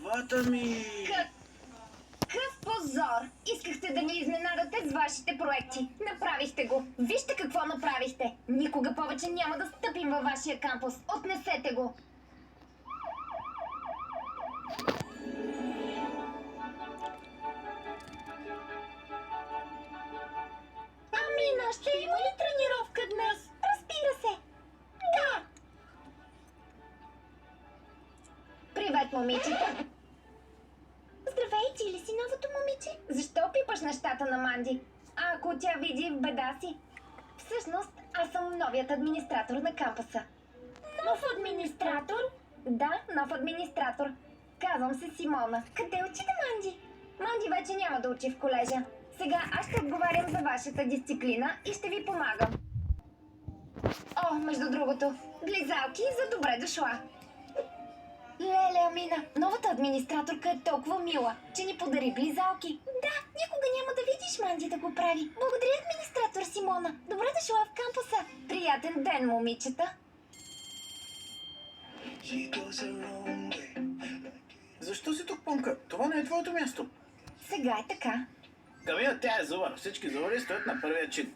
главата ми! Какъв позор! Искахте да ни изненадате с вашите проекти. Направихте го. Вижте какво направихте. Никога повече няма да стъпим във вашия кампус. Отнесете го. Амина, ще има ли тренировка днес? Разбира се. Да. Привет, момичета. Здравей, ти ли си новото момиче? Защо пипаш нещата на Манди? А ако тя види в беда си? Всъщност, аз съм новият администратор на кампуса. Нов администратор? Да, нов администратор. Казвам се Симона. Къде учите Манди? Манди вече няма да учи в колежа. Сега аз ще отговарям за вашата дисциплина и ще ви помагам. О, между другото, близалки, за добре дошла. Леле, Амина, новата администраторка е толкова мила, че ни подари близалки. Да, никога няма да видиш Манди да го прави. Благодаря, администратор Симона. Добре дошла в кампуса. Приятен ден, момичета. Защо си тук, Пънка? Това не е твоето място. Сега е така. Камия, тя е зъбър. Всички зъбъри стоят на първия чин.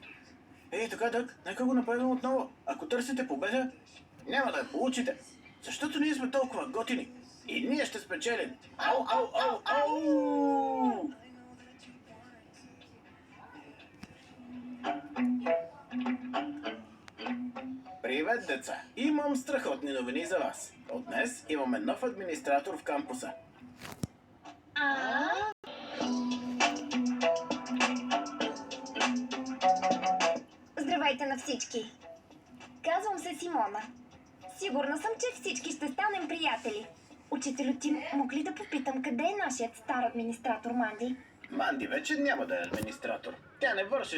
Ей, така, так, нека го направим отново. Ако търсите победа, няма да я получите. Защото ние сме толкова готини. И ние ще спечелим. Ау, ау, ау, ау! Привет, деца! Имам страхотни новини за вас. От днес имаме нов администратор в кампуса. Здравейте на всички. Казвам се Симона. Сигурна съм, че всички ще станем приятели. Учителю Тим, мога ли да попитам къде е нашият стар администратор Манди? Манди вече няма да е администратор. Тя не върши